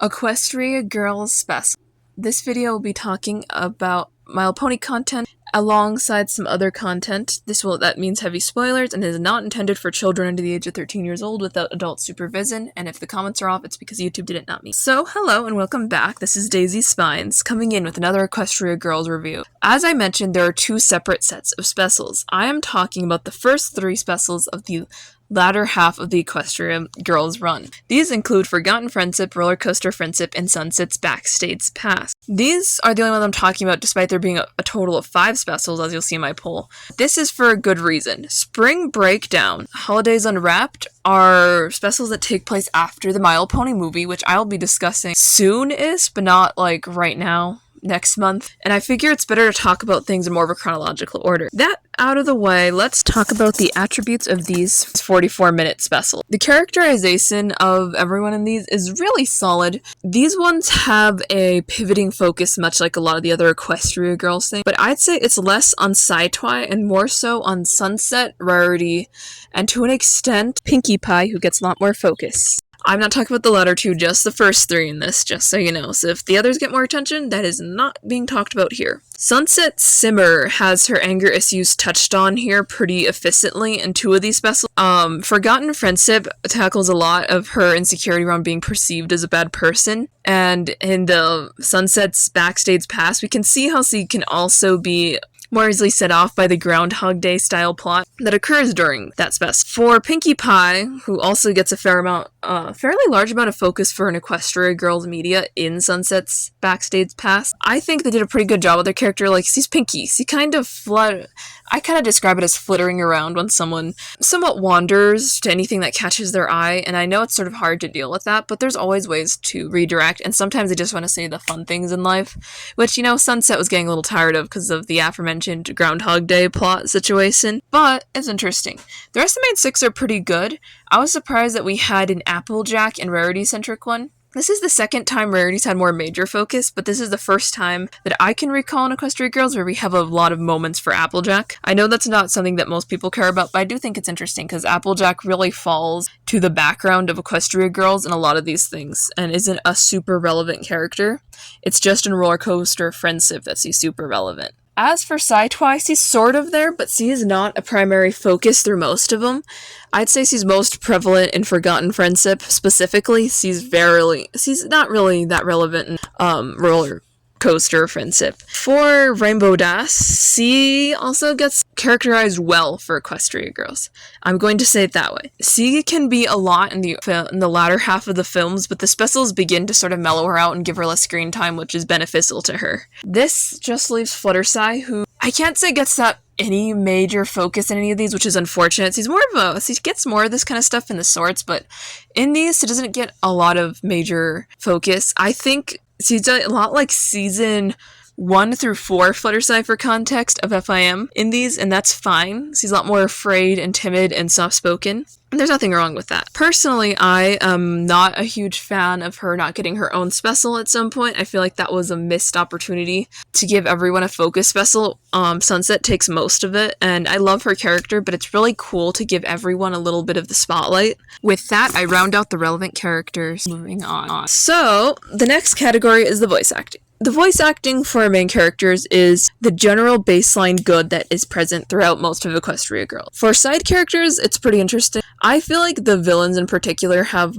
Equestria Girls Special. This video will be talking about My Little Pony content alongside some other content. That means heavy spoilers and is not intended for children under the age of 13 years old without adult supervision, and if the comments are off, it's because YouTube did it, not me. So, hello and welcome back. This is Daisy Spines, coming in with another Equestria Girls review. As I mentioned, there are two separate sets of specials. I am talking about the first three specials of the latter half of the Equestria Girls run. These include Forgotten Friendship, Roller Coaster Friendship, and Sunset's Backstage Pass. These are the only ones I'm talking about despite there being a total of 5 specials, as you'll see in my poll. This is for a good reason. Spring Breakdown, Holidays Unwrapped are specials that take place after the My Little Pony movie, which I'll be discussing soon-ish, but not like right now. Next month, and I figure it's better to talk about things in more of a chronological order. That out of the way, let's talk about the attributes of these 44-minute specials. The characterization of everyone in these is really solid. These ones have a pivoting focus, much like a lot of the other Equestria Girls things, but I'd say it's less on Sci-Twi and more so on Sunset, Rarity, and to an extent, Pinkie Pie, who gets a lot more focus. I'm not talking about the latter two, just the first 3 in this, just so you know. So if the others get more attention, that is not being talked about here. Sunset Simmer has her anger issues touched on here pretty efficiently in 2 of these specials. Forgotten Friendship tackles a lot of her insecurity around being perceived as a bad person. And in the Sunset's Backstage Pass, we can see how she can also be more easily set off by the Groundhog Day style plot that occurs during that special. For Pinkie Pie, who also gets a fairly large amount of focus for an Equestria Girls media in Sunset's Backstage Pass, I think they did a pretty good job with their character. Like, she's Pinkie. She kind of I kind of describe it as flittering around when someone somewhat wanders to anything that catches their eye, and I know it's sort of hard to deal with that, but there's always ways to redirect, and sometimes they just want to say the fun things in life, which, you know, Sunset was getting a little tired of because of the aforementioned Groundhog Day plot situation, but it's interesting. The rest of the main 6 are pretty good. I was surprised that we had an Applejack and Rarity-centric one. This is the second time Rarity's had more major focus, but this is the first time that I can recall in Equestria Girls where we have a lot of moments for Applejack. I know that's not something that most people care about, but I do think it's interesting because Applejack really falls to the background of Equestria Girls in a lot of these things and isn't a super relevant character. It's just in Roller Coaster Friendship that she's super relevant. As for Sci-Twi, she's sort of there, but she is not a primary focus through most of them. I'd say she's most prevalent in Forgotten Friendship. Specifically, she's not really that relevant in Roller Coaster Friendship. For Rainbow Dash, she also gets characterized well for Equestria Girls. I'm going to say it that way. She can be a lot in the latter half of the films, but the specials begin to sort of mellow her out and give her less screen time, which is beneficial to her. This just leaves Fluttershy, who I can't say gets that any major focus in any of these, which is unfortunate. She gets more of this kind of stuff in the sorts, but in these, she doesn't get a lot of major focus. I think she's a lot like season 1 through 4 Fluttershy for context of FIM in these, and that's fine. She's a lot more afraid and timid and soft-spoken, and there's nothing wrong with that. Personally, I am not a huge fan of her not getting her own special at some point. I feel like that was a missed opportunity to give everyone a focus special. Sunset takes most of it, and I love her character, but it's really cool to give everyone a little bit of the spotlight. With that, I round out the relevant characters. Moving on. So, the next category is the voice acting. The voice acting for our main characters is the general baseline good that is present throughout most of Equestria Girls. For side characters, it's pretty interesting. I feel like the villains in particular have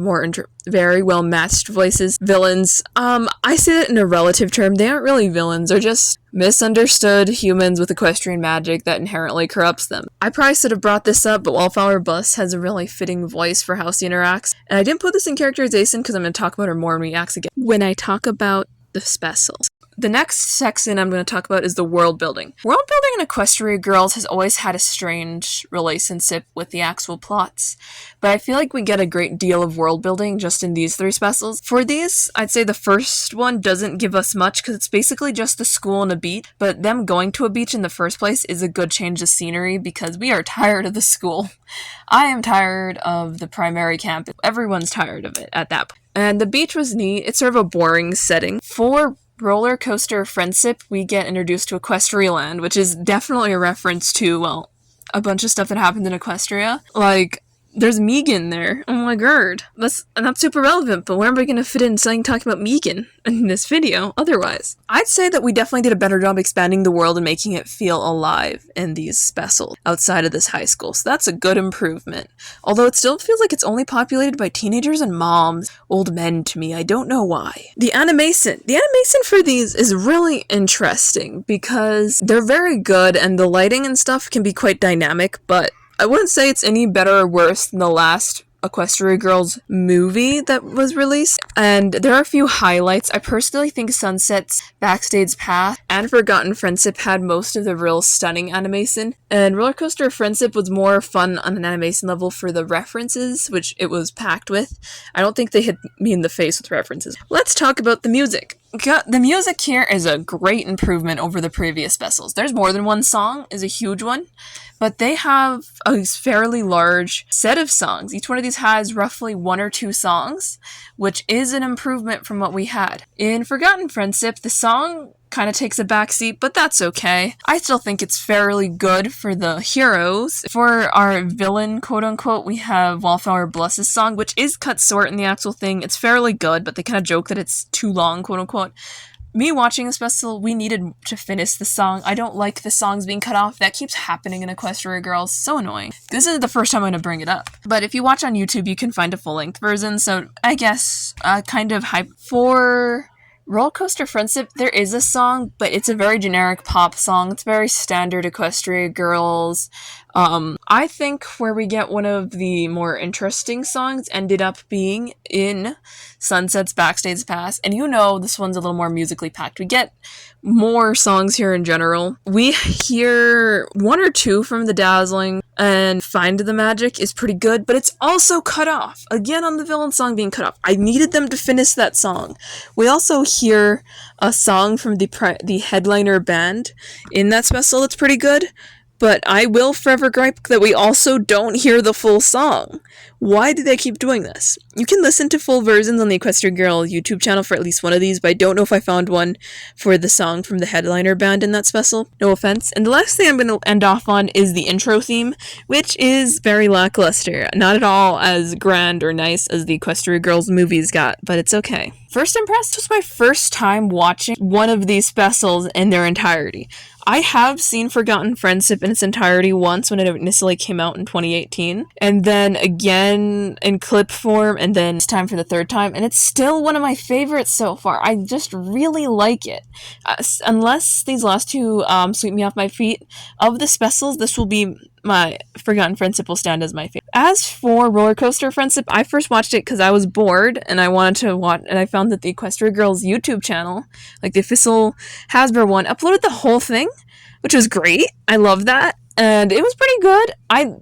very well matched voices. Villains, I say that in a relative term, they aren't really villains, they're just misunderstood humans with equestrian magic that inherently corrupts them. I probably should have brought this up, but Wallflower Bus has a really fitting voice for how she interacts, and I didn't put this in characterization because I'm going to talk about her more when we act again. When I talk about the specials. The next section I'm going to talk about is the world building. World building in Equestria Girls has always had a strange relationship with the actual plots, but I feel like we get a great deal of world building just in these 3 specials. For these, I'd say the first one doesn't give us much because it's basically just the school and a beach, but them going to a beach in the first place is a good change of scenery because we are tired of the school. I am tired of the primary campus. Everyone's tired of it at that point. And the beach was neat. It's sort of a boring setting. For Roller Coaster Friendship, we get introduced to Equestria Land, which is definitely a reference to, well, a bunch of stuff that happened in Equestria. Like, There's Megan there. Oh my god. That's not super relevant, but where am I going to fit in something talking about Megan in this video otherwise? I'd say that we definitely did a better job expanding the world and making it feel alive in these specials outside of this high school, so that's a good improvement. Although it still feels like it's only populated by teenagers and moms, old men to me, I don't know why. The animation for these is really interesting because they're very good and the lighting and stuff can be quite dynamic, but I wouldn't say it's any better or worse than the last Equestria Girls movie that was released, and there are a few highlights. I personally think Sunset's Backstage Path and Forgotten Friendship had most of the real stunning animation, and Roller Coaster Friendship was more fun on an animation level for the references, which it was packed with. I don't think they hit me in the face with references. Let's talk about the music. The music here is a great improvement over the previous specials. There's more than one song, is a huge one, but they have a fairly large set of songs. Each one of these has roughly 1 or 2 songs, which is an improvement from what we had. In Forgotten Friendship, the song kind of takes a backseat, but that's okay. I still think it's fairly good for the heroes. For our villain, quote-unquote, we have Wallflower Bluss's song, which is cut short in the actual thing. It's fairly good, but they kind of joke that it's too long, quote-unquote. Me watching this special, we needed to finish the song. I don't like the songs being cut off. That keeps happening in Equestria Girls. So annoying. This is the first time I'm going to bring it up. But if you watch on YouTube, you can find a full-length version, so I guess kind of hype. For Roller Coaster Friendship, there is a song, but it's a very generic pop song. It's very standard Equestria Girls. I think where we get one of the more interesting songs ended up being in Sunset's Backstage Pass, and you know this one's a little more musically packed. We get more songs here in general. We hear 1 or 2 from The Dazzling, and Find the Magic is pretty good, but it's also cut off. Again, on the villain song being cut off. I needed them to finish that song. We also hear a song from the headliner band in that special that's pretty good, but I will forever gripe that we also don't hear the full song. Why do they keep doing this? You can listen to full versions on the Equestria Girl YouTube channel for at least one of these, but I don't know if I found one for the song from the headliner band in that special. No offense. And the last thing I'm going to end off on is the intro theme, which is very lackluster. Not at all as grand or nice as the Equestria Girls movies got, but it's okay. First impressed was my first time watching one of these specials in their entirety. I have seen Forgotten Friendship in its entirety once when it initially came out in 2018, and then again in clip form, and then it's time for the third time, and it's still one of my favorites so far. I just really like it. Unless these last 2 sweep me off my feet, of the specials, this will be my Forgotten Friendship will stand as my favorite. As for Roller Coaster Friendship, I first watched it because I was bored and I wanted to watch, and I found that the Equestria Girls YouTube channel, like the official Hasbro one, uploaded the whole thing, which was great. I love that. And it was pretty good.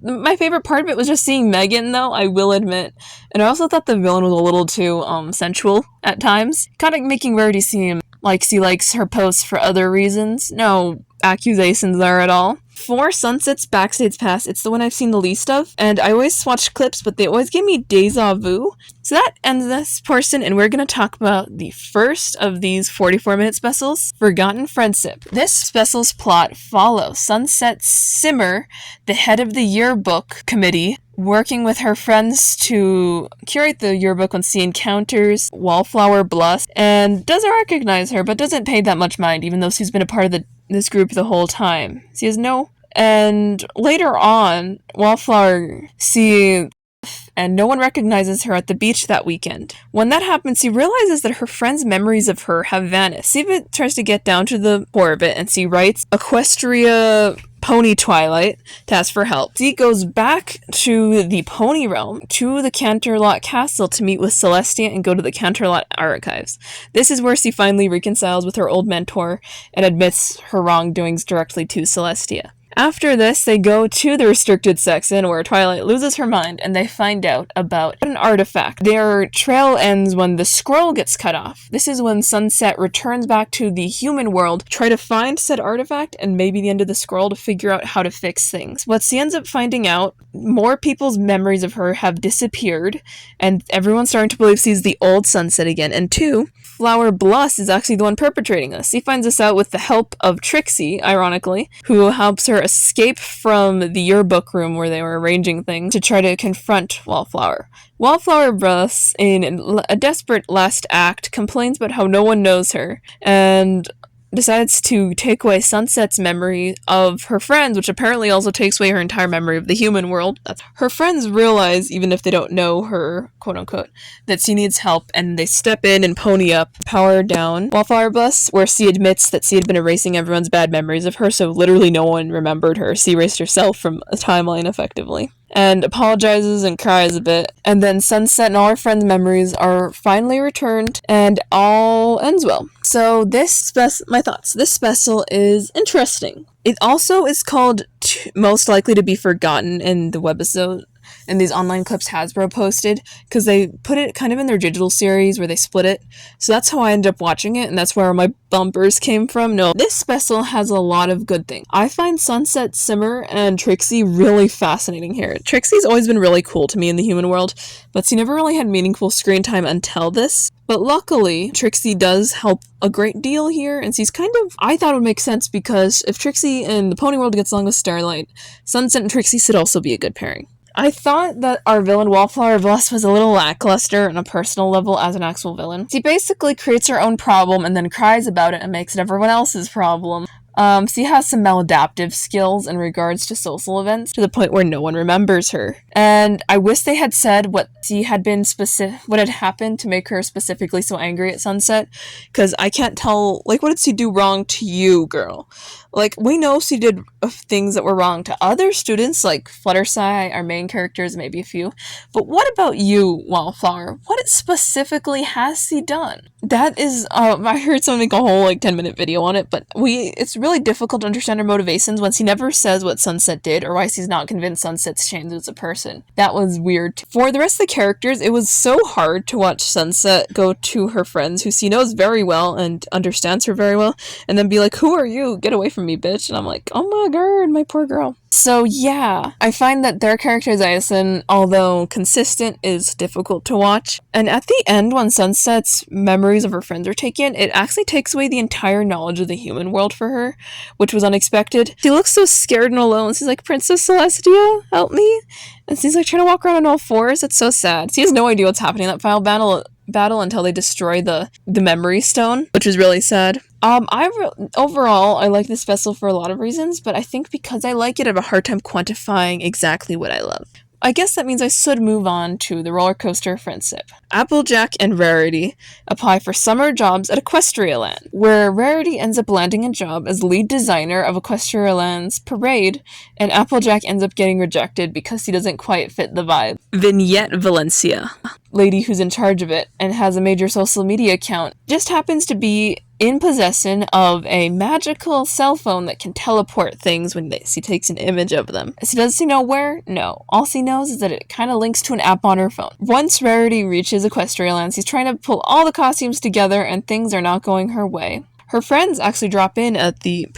My favorite part of it was just seeing Megan, though, I will admit. And I also thought the villain was a little too sensual at times. Kind of making Rarity seem like she likes her posts for other reasons. No accusations there at all. For Sunset's Backstage Pass, it's the one I've seen the least of, and I always watch clips, but they always give me deja vu. So that ends this portion, and we're going to talk about the first of these 44-minute specials, Forgotten Friendship. This special's plot follows Sunset Simmer, the head of the yearbook committee, working with her friends to curate the yearbook when she encounters Wallflower Bluss, and doesn't recognize her, but doesn't pay that much mind, even though she's been a part of this group the whole time. She has no... And later on, Wallflower and no one recognizes her at the beach that weekend. When that happens, she realizes that her friends' memories of her have vanished. She tries to get down to the core of it, and she writes Equestria Pony Twilight to ask for help. She goes back to the Pony Realm, to the Canterlot Castle to meet with Celestia and go to the Canterlot Archives. This is where she finally reconciles with her old mentor and admits her wrongdoings directly to Celestia. After this, they go to the restricted section where Twilight loses her mind and they find out about an artifact. Their trail ends when the scroll gets cut off. This is when Sunset returns back to the human world, try to find said artifact and maybe the end of the scroll to figure out how to fix things. What she ends up finding out, more people's memories of her have disappeared and everyone's starting to believe she's the old Sunset again. And 2, Flower Bluss is actually the one perpetrating this. She finds this out with the help of Trixie, ironically, who helps her escape from the yearbook room where they were arranging things to try to confront Wallflower. Wallflower thus, in a desperate last act, complains about how no one knows her, and decides to take away Sunset's memory of her friends, which apparently also takes away her entire memory of the human world. Her friends realize, even if they don't know her, quote-unquote, that she needs help, and they step in and pony up, power down Wallflower Bus, where she admits that she had been erasing everyone's bad memories of her, so literally no one remembered her. She erased herself from a timeline, effectively, and apologizes and cries a bit. And then Sunset and all her friends' memories are finally returned, and all ends well. So my thoughts. This special is interesting. It also is called Most Likely to Be Forgotten in the webisode, in these online clips Hasbro posted, because they put it kind of in their digital series where they split it. So that's how I ended up watching it, and that's where my bumpers came from. No, this special has a lot of good things. I find Sunset, Simmer, and Trixie really fascinating here. Trixie's always been really cool to me in the human world, but she never really had meaningful screen time until this. But luckily, Trixie does help a great deal here, and she's kind of, I thought it would make sense, because if Trixie in the Pony World gets along with Starlight, Sunset and Trixie should also be a good pairing. I thought that our villain Wallflower Bliss was a little lackluster on a personal level as an actual villain. She basically creates her own problem and then cries about it and makes it everyone else's problem. She has some maladaptive skills in regards to social events, to the point where no one remembers her. And I wish they had said what had happened to make her specifically so angry at Sunset, because I can't tell, like, what did she do wrong to you, girl? Like, we know she did things that were wrong to other students, like Fluttershy, our main characters, maybe a few. But what about you, Wallflower? What specifically has she done? That is, I heard someone make a whole, 10-minute video on it, but it's really difficult to understand her motivations when she never says what Sunset did, or why she's not convinced Sunset's changed as a person. That was weird. For the rest of the characters, it was so hard to watch Sunset go to her friends, who she knows very well and understands her very well, and then be like, "Who are you? Get away from me, bitch." And I'm like, oh my god, my poor girl. So yeah, I find that their characterization, although consistent, is difficult to watch. And at the end, when Sunset's memories of her friends are taken, it actually takes away the entire knowledge of the human world for her, which was unexpected. She looks so scared and alone. She's like, "Princess Celestia, help me." And she's like trying to walk around on all fours. It's so sad. She has no idea what's happening in that final battle until they destroy the memory stone, which is really sad. Overall, I like this special for a lot of reasons, but I think because I like it, I have a hard time quantifying exactly what I love. I guess that means I should move on to the roller coaster friendship. Applejack and Rarity apply for summer jobs at Equestria Land, where Rarity ends up landing a job as lead designer of Equestria Land's parade, and Applejack ends up getting rejected because he doesn't quite fit the vibe. Vignette Valencia, lady who's in charge of it and has a major social media account, just happens to be in possession of a magical cell phone that can teleport things when she takes an image of them. Does she know where? No. All she knows is that it kind of links to an app on her phone. Once Rarity reaches Equestria Land, she's trying to pull all the costumes together, and things are not going her way. Her friends actually drop in at the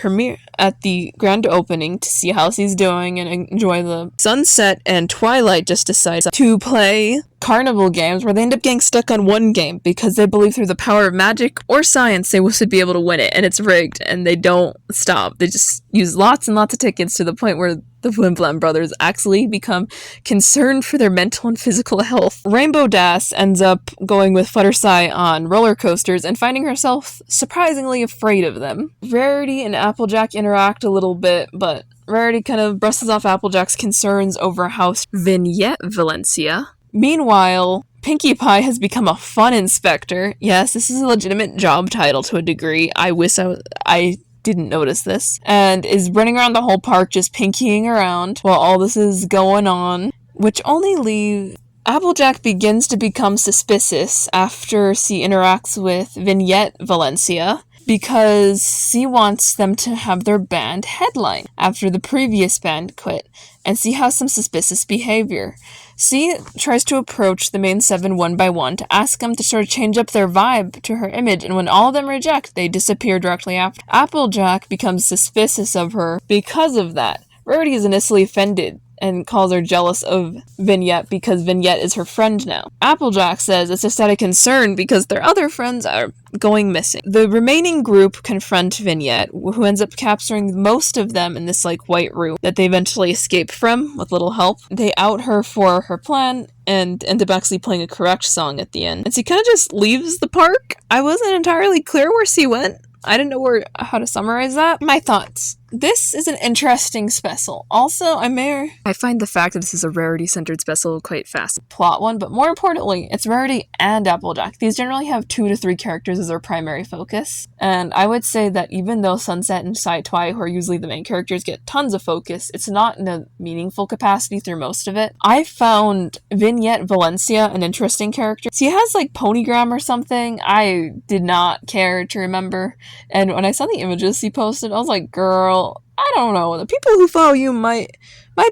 grand opening to see how she's doing and enjoy the sunset, and Twilight just decides to play carnival games where they end up getting stuck on one game because they believe through the power of magic or science they should be able to win it, and it's rigged, and they don't stop. They just use lots and lots of tickets to the point where the Flim brothers actually become concerned for their mental and physical health. Rainbow Dash ends up going with Fluttershy on roller coasters and finding herself surprisingly afraid of them. Rarity and Applejack interact a little bit, but Rarity kind of brushes off Applejack's concerns over House Vignette Valencia. Meanwhile, Pinkie Pie has become a fun inspector. Yes, this is a legitimate job title to a degree. I wish I didn't notice this. And is running around the whole park just pinkying around while all this is going on, which only leaves Applejack begins to become suspicious after she interacts with Vignette Valencia, because she wants them to have their band headline after the previous band quit, and she has some suspicious behavior. She tries to approach the main seven one by one to ask them to sort of change up their vibe to her image, and when all of them reject, they disappear directly after. Applejack becomes suspicious of her because of that. Rarity is initially offended and calls her jealous of Vignette because Vignette is her friend now. Applejack says it's just out of concern because their other friends are going missing. The remaining group confront Vignette, who ends up capturing most of them in this white room that they eventually escape from with little help. They out her for her plan and end up actually playing a correct song at the end. And she kind of just leaves the park. I wasn't entirely clear where she went. I didn't know how to summarize that. My thoughts. This is an interesting special. Also, I find the fact that this is a Rarity-centered special quite fast. Plot one, but more importantly, it's Rarity and Applejack. These generally have 2 to 3 characters as their primary focus. And I would say that even though Sunset and Saitwai, who are usually the main characters, get tons of focus, it's not in a meaningful capacity through most of it. I found Vignette Valencia an interesting character. She has Ponygram or something. I did not care to remember. And when I saw the images he posted, I was like, girl, I don't know. The people who follow you might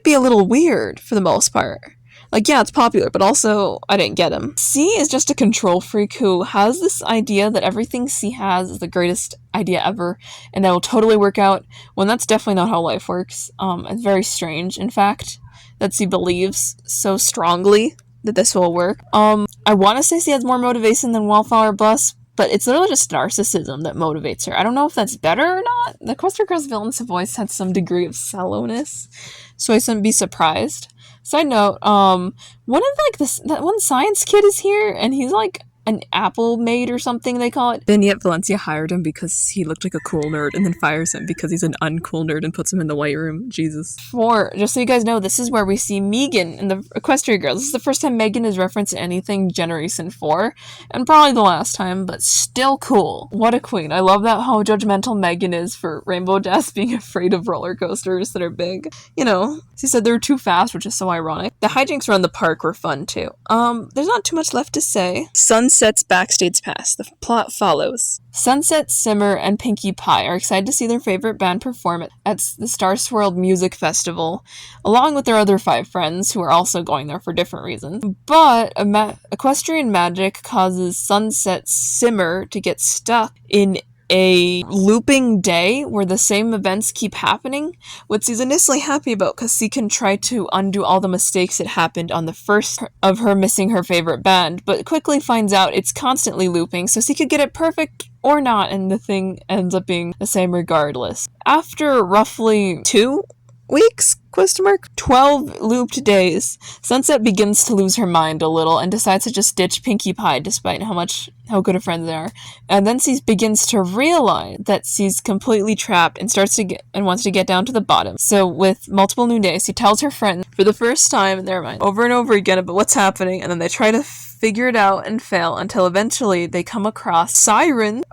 be a little weird for the most part. Yeah, it's popular, but also I didn't get him. C is just a control freak who has this idea that everything C has is the greatest idea ever, and that will totally work out, when that's definitely not how life works. It's very strange, in fact, that C believes so strongly that this will work. I want to say C has more motivation than Wallflower Bus, but it's literally just narcissism that motivates her. I don't know if that's better or not. The Equestria Girls villains have always had some degree of sallowness, so I shouldn't be surprised. Side note, one of that one science kid is here, and he's an apple maid or something they call it. Vignette Valencia hired him because he looked like a cool nerd, and then fires him because he's an uncool nerd and puts him in the white room. Jesus. 4, just so you guys know, this is where we see Megan in the Equestria Girls. This is the first time Megan is referenced in anything Generation 4, and probably the last time, but still cool. What a queen. I love that how judgmental Megan is for Rainbow Dash being afraid of roller coasters that are big. She said they were too fast, which is so ironic. The hijinks around the park were fun too. There's not too much left to say. Sunset's Backstage Pass. The plot follows. Sunset, Simmer, and Pinkie Pie are excited to see their favorite band perform at the Star Swirled Music Festival, along with their other 5 friends who are also going there for different reasons. But equestrian magic causes Sunset Simmer to get stuck in a looping day where the same events keep happening, which she's initially happy about because she can try to undo all the mistakes that happened on the first of her missing her favorite band, but quickly finds out it's constantly looping, so she could get it perfect or not, and the thing ends up being the same regardless. After roughly 2 weeks? 12 looped days, Sunset begins to lose her mind a little and decides to just ditch Pinkie Pie despite how good of friends they are. And then she begins to realize that she's completely trapped and wants to get down to the bottom. So with multiple new days, she tells her friend for the first time in their mind over and over again about what's happening, and then they try to figure it out and fail until eventually they come across Siren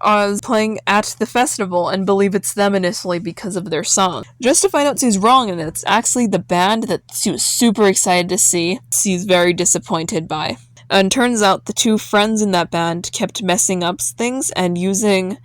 playing at the festival and believe it's them initially because of their song. Just to find out she's wrong, and it's actually the band that she was super excited to see, she's very disappointed by. And turns out the 2 friends in that band kept messing up things and using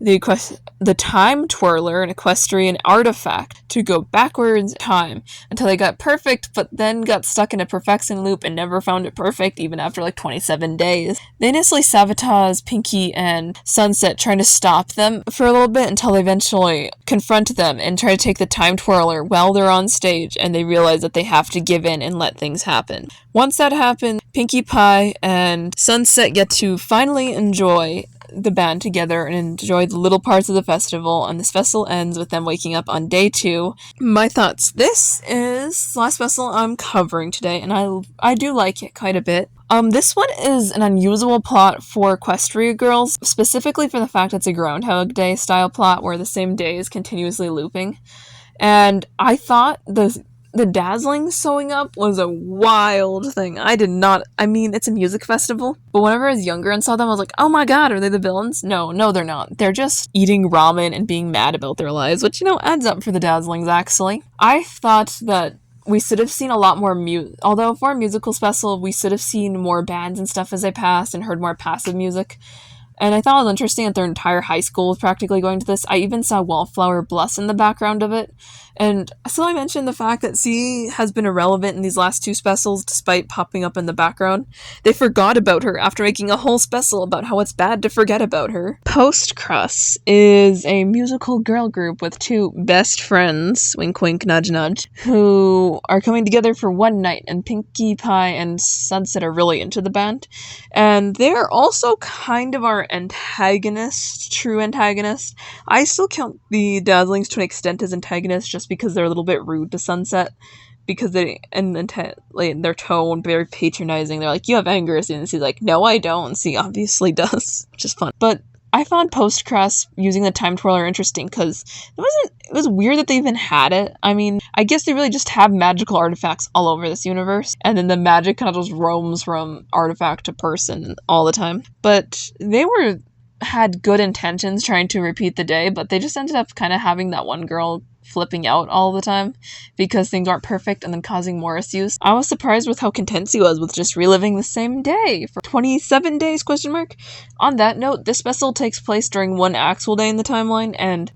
the time twirler, an equestrian artifact, to go backwards in time until they got perfect, but then got stuck in a perfection loop and never found it perfect even after 27 days. They initially sabotage Pinkie and Sunset, trying to stop them for a little bit until they eventually confront them and try to take the time twirler while they're on stage, and they realize that they have to give in and let things happen. Once that happens, Pinkie Pie and Sunset get to finally enjoy the band together and enjoy the little parts of the festival, and this festival ends with them waking up on day 2. My thoughts. This is the last festival I'm covering today, and I do like it quite a bit. This one is an unusual plot for Equestria Girls, specifically for the fact it's a Groundhog Day style plot where the same day is continuously looping. And I thought the dazzling sewing up was a wild thing. It's a music festival, but whenever I was younger and saw them, I was like, oh my god, are they the villains? No, they're not. They're just eating ramen and being mad about their lives, which, adds up for the dazzlings, actually. I thought that we should have seen a lot more although for a musical special, we should have seen more bands and stuff as they passed and heard more passive music. And I thought it was interesting that their entire high school was practically going to this. I even saw Wallflower Bless in the background of it. And so I mentioned the fact that C has been irrelevant in these last two specials despite popping up in the background. They forgot about her after making a whole special about how it's bad to forget about her. Post Crest is a musical girl group with two best friends, wink wink nudge nudge, who are coming together for one night, and Pinkie Pie and Sunset are really into the band. And they're also kind of our antagonist, true antagonist. I still count the Dazzlings to an extent as antagonists just because they're a little bit rude to Sunset. Because their tone, very patronizing. They're like, you have anger, and he's like, no, I don't. And he obviously does, which is fun. But I found Post-Crest using the Time Twirler interesting because it was weird that they even had it. I mean, I guess they really just have magical artifacts all over this universe, and then the magic kind of just roams from artifact to person all the time. But they had good intentions trying to repeat the day, but they just ended up kind of having that one girl flipping out all the time because things aren't perfect and then causing more issues. I was surprised with how content he was with just reliving the same day for 27 days, ? On that note, this special takes place during one actual day in the timeline and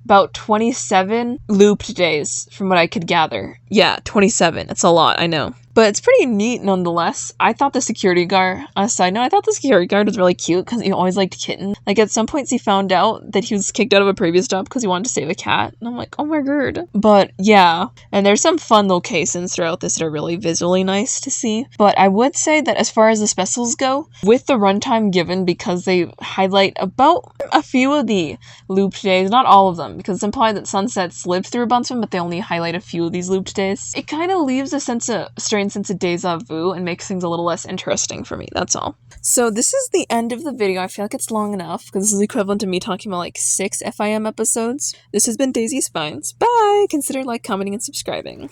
about 27 looped days from what I could gather. Yeah, 27. It's a lot, I know. But it's pretty neat nonetheless. I thought the security guard, on a side note, I thought the security guard was really cute because he always liked kittens. Like at some points he found out that he was kicked out of a previous job because he wanted to save a cat. And I'm like, oh my god. But yeah, and there's some fun locations throughout this that are really visually nice to see. But I would say that as far as the specials go, with the runtime given, because they highlight about a few of the looped days, not all of them, because it's implied that Sunset's lived through a bunch of them, but they only highlight a few of these looped days. It kind of leaves a strange sense of deja vu and makes things a little less interesting for me, that's all. So this is the end of the video. I feel like it's long enough, because this is equivalent to me talking about like 6 FIM episodes. This has been Daisy Spines. Bye! Consider commenting, and subscribing.